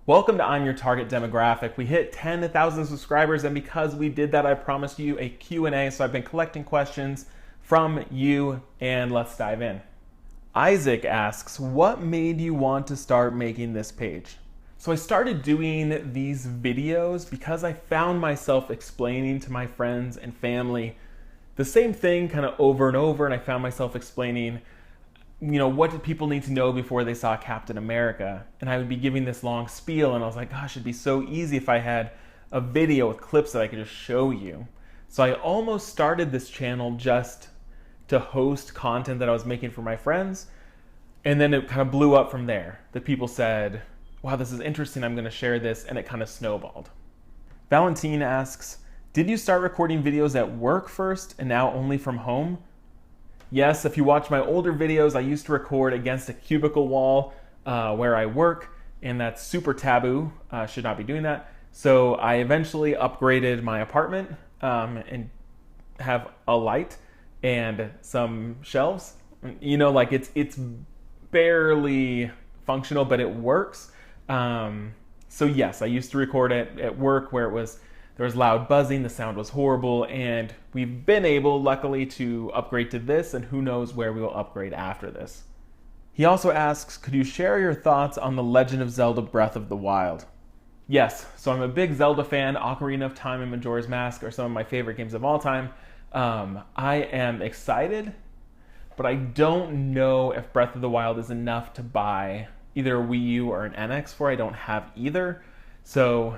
Welcome to I'm Your Target Demographic. We hit 10,000 subscribers, and because we did that, I promised you a Q&A, so I've been collecting questions from you, and let's dive in. Isaac asks, what made you want to start making this page? So I started doing these videos because I found myself explaining to my friends and family the same thing kind of over and over, and I found myself explaining, what did people need to know before they saw Captain America? And I would be giving this long spiel, and I was like, gosh, it'd be so easy if I had a video with clips that I could just show you. So I almost started this channel just to host content that I was making for my friends, and then it kind of blew up from there. The people said, wow, this is interesting, I'm gonna share this, and it kind of snowballed. Valentin asks, did you start recording videos at work first and now only from home? Yes, if you watch my older videos, I used to record against a cubicle wall where I work, and that's super taboo. Should not be doing that. So I eventually upgraded my apartment and have a light and some shelves. It's barely functional, but it works. So yes, I used to record it at work where there was loud buzzing, the sound was horrible, and we've been able, luckily, to upgrade to this, and who knows where we will upgrade after this. He also asks, could you share your thoughts on The Legend of Zelda Breath of the Wild? Yes, so I'm a big Zelda fan. Ocarina of Time and Majora's Mask are some of my favorite games of all time. I am excited, but I don't know if Breath of the Wild is enough to buy either a Wii U or an NX for. I don't have either, so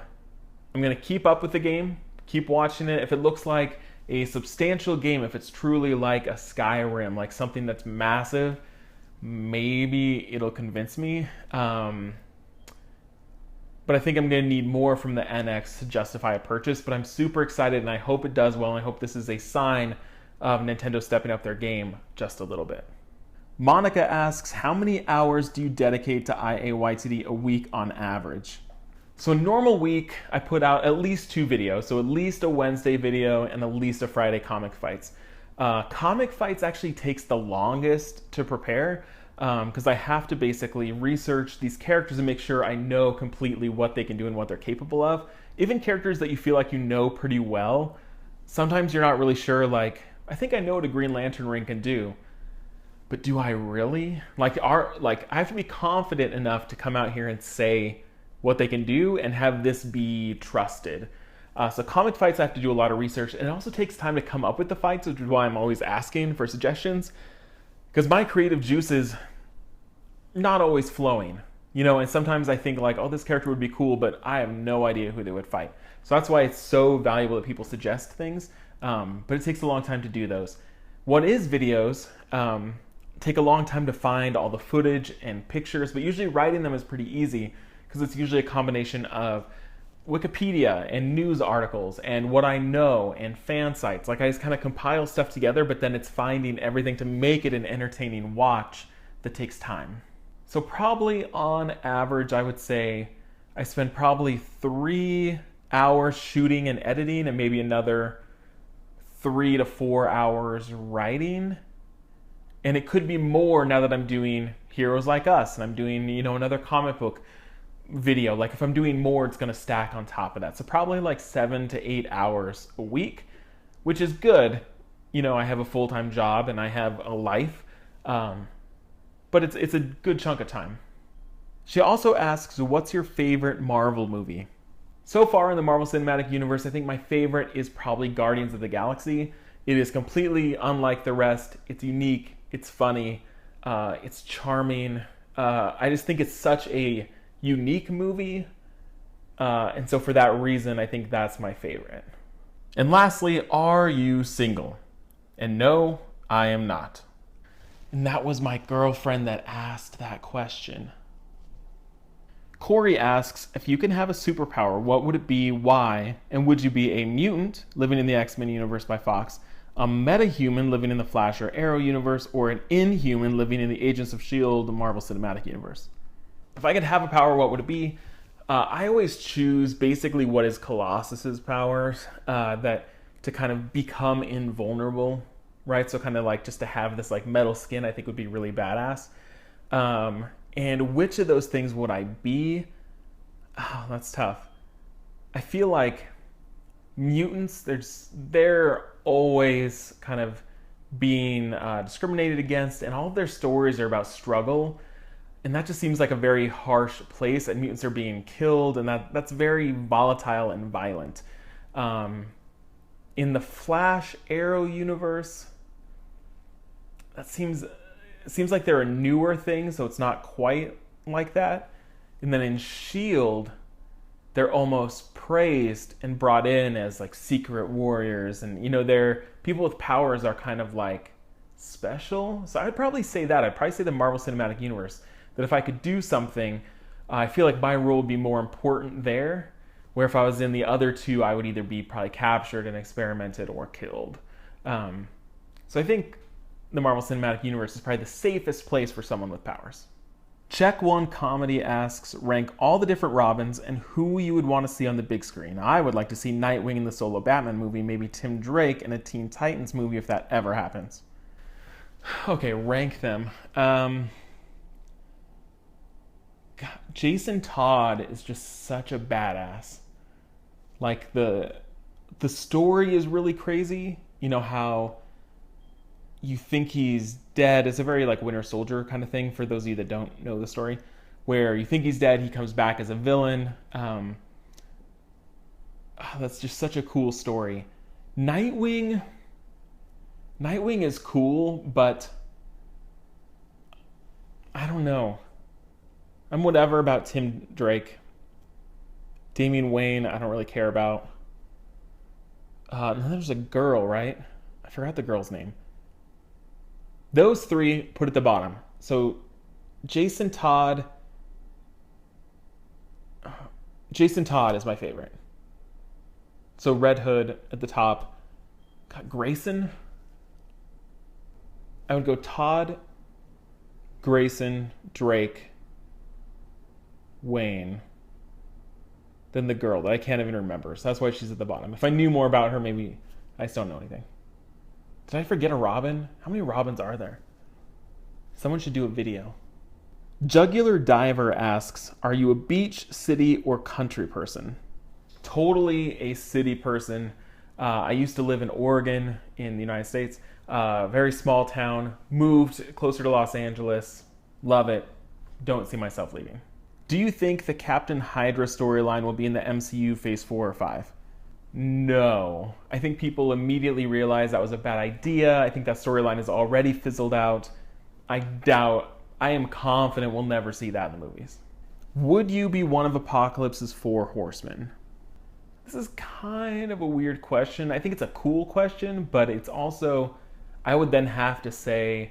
I'm going to keep up with the game, keep watching it. If it looks like a substantial game, if it's truly like a Skyrim, like something that's massive, maybe it'll convince me. But I think I'm going to need more from the NX to justify a purchase. But I'm super excited, and I hope it does well, and I hope this is a sign of Nintendo stepping up their game just a little bit. Monica asks, how many hours do you dedicate to IAYTD a week on average? So a normal week, I put out at least 2 videos. So at least a Wednesday video and at least a Friday comic fights. Comic fights actually takes the longest to prepare because I have to basically research these characters and make sure I know completely what they can do and what they're capable of. Even characters that you feel like you know pretty well, sometimes you're not really sure, like, I think I know what a Green Lantern ring can do, but do I really? I have to be confident enough to come out here and say what they can do and have this be trusted. So comic fights, I have to do a lot of research, and it also takes time to come up with the fights, which is why I'm always asking for suggestions, because my creative juice is not always flowing, and sometimes I think like, oh, this character would be cool, but I have no idea who they would fight. So that's why it's so valuable that people suggest things, but it takes a long time to do those. What is videos take a long time to find all the footage and pictures, but usually writing them is pretty easy, because it's usually a combination of Wikipedia and news articles and what I know and fan sites. Like, I just kind of compile stuff together, but then it's finding everything to make it an entertaining watch that takes time. So probably on average, I would say I spend probably 3 hours shooting and editing and maybe another 3 to 4 hours writing. And it could be more now that I'm doing Heroes Like Us and I'm doing, another comic book video. Like, if I'm doing more, it's going to stack on top of that. So probably like 7 to 8 hours a week, which is good. I have a full-time job and I have a life, but it's a good chunk of time. She also asks, what's your favorite Marvel movie? So far in the Marvel Cinematic Universe, I think my favorite is probably Guardians of the Galaxy. It is completely unlike the rest. It's unique, it's funny, it's charming. I just think it's such a unique movie, and so for that reason, I think that's my favorite. And lastly, are you single? And no, I am not. And that was my girlfriend that asked that question. Corey asks, if you can have a superpower, what would it be, why, and would you be a mutant living in the X-Men universe by Fox, a metahuman living in the Flash or Arrow universe, or an inhuman living in the Agents of S.H.I.E.L.D. Marvel Cinematic Universe? If I could have a power, what would it be? I always choose basically what is Colossus's powers, that to kind of become invulnerable, right? So kind of like just to have this like metal skin, I think would be really badass. And which of those things would I be? Oh, that's tough. I feel like mutants, they're always kind of being discriminated against, and all of their stories are about struggle. And that just seems like a very harsh place, and mutants are being killed, and that's very volatile and violent. Um, in the Flash Arrow universe, that seems like they're a newer thing, so it's not quite like that. And then in Shield, they're almost praised and brought in as like secret warriors, and they're people with powers are kind of like special. So I'd probably say that. I'd probably say the Marvel Cinematic Universe. That if I could do something, I feel like my role would be more important there. Where if I was in the other two, I would either be probably captured and experimented or killed. So I think the Marvel Cinematic Universe is probably the safest place for someone with powers. Check One Comedy asks, rank all the different Robins and who you would want to see on the big screen. I would like to see Nightwing in the solo Batman movie, maybe Tim Drake in a Teen Titans movie if that ever happens. Okay, rank them. Jason Todd is just such a badass. Like the story is really crazy. How you think he's dead. It's a very like Winter Soldier kind of thing for those of you that don't know the story, where you think he's dead, he comes back as a villain. That's just such a cool story. Nightwing is cool, but I don't know. I'm whatever about Tim Drake. Damian Wayne, I don't really care about. And then there's a girl, right? I forgot the girl's name. Those three put at the bottom. So Jason Todd is my favorite. So Red Hood at the top. God, Grayson. I would go Todd, Grayson, Drake, Wayne, then the girl that I can't even remember. So that's why she's at the bottom. If I knew more about her, maybe I just don't know anything. Did I forget a Robin? How many Robins are there? Someone should do a video. Jugular Diver asks, are you a beach, city, or country person? Totally a city person. I used to live in Oregon in the United States. Very small town. Moved closer to Los Angeles. Love it. Don't see myself leaving. Do you think the Captain Hydra storyline will be in the MCU Phase 4 or 5? No. I think people immediately realized that was a bad idea. I think that storyline is already fizzled out. I am confident we'll never see that in the movies. Would you be one of Apocalypse's 4 horsemen? This is kind of a weird question. I think it's a cool question, but it's also, I would then have to say,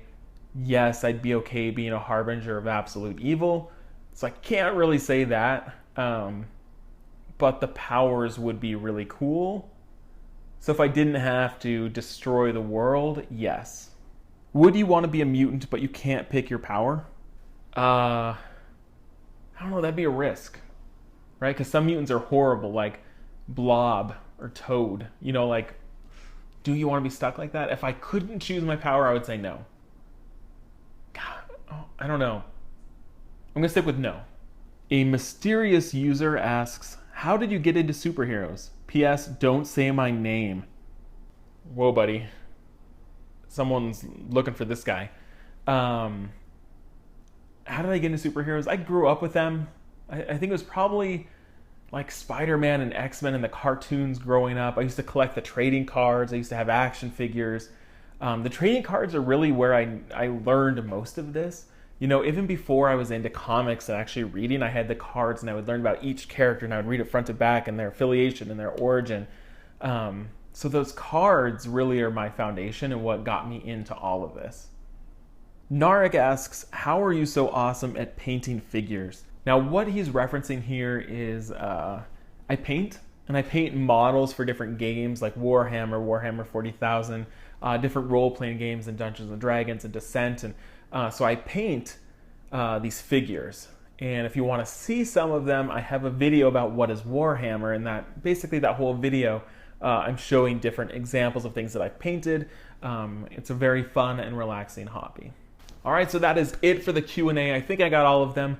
yes, I'd be okay being a harbinger of absolute evil. So I can't really say that, but the powers would be really cool. So if I didn't have to destroy the world, yes. Would you want to be a mutant, but you can't pick your power? I don't know, that'd be a risk, right? Because some mutants are horrible, like Blob or Toad. Like, do you want to be stuck like that? If I couldn't choose my power, I would say no. God, I don't know. I'm going to stick with no. A mysterious user asks, how did you get into superheroes? P.S. Don't say my name. Whoa, buddy. Someone's looking for this guy. How did I get into superheroes? I grew up with them. I think it was probably like Spider-Man and X-Men and the cartoons growing up. I used to collect the trading cards. I used to have action figures. The trading cards are really where I learned most of this. Even before I was into comics and actually reading, I had the cards and I would learn about each character and I would read it front to back and their affiliation and their origin. So those cards really are my foundation and what got me into all of this. Narek asks, how are you so awesome at painting figures? Now, what he's referencing here is I paint, and I paint models for different games like Warhammer 40,000, different role-playing games in Dungeons & Dragons and Descent, and so I paint these figures, and if you want to see some of them, I have a video about what is Warhammer, and that whole video, I'm showing different examples of things that I've painted. It's a very fun and relaxing hobby. All right, so that is it for the Q&A. I think I got all of them.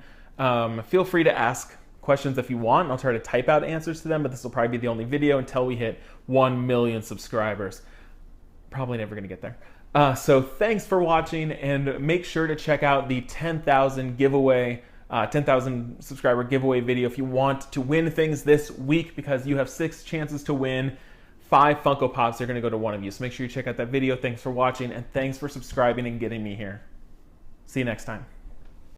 Feel free to ask questions if you want, and I'll try to type out answers to them, but this will probably be the only video until we hit 1 million subscribers. Probably never going to get there. So thanks for watching, and make sure to check out the 10,000 giveaway, 10,000 subscriber giveaway video if you want to win things this week, because you have 6 chances to win. 5 Funko Pops are going to go to one of you. So make sure you check out that video. Thanks for watching, and thanks for subscribing and getting me here. See you next time.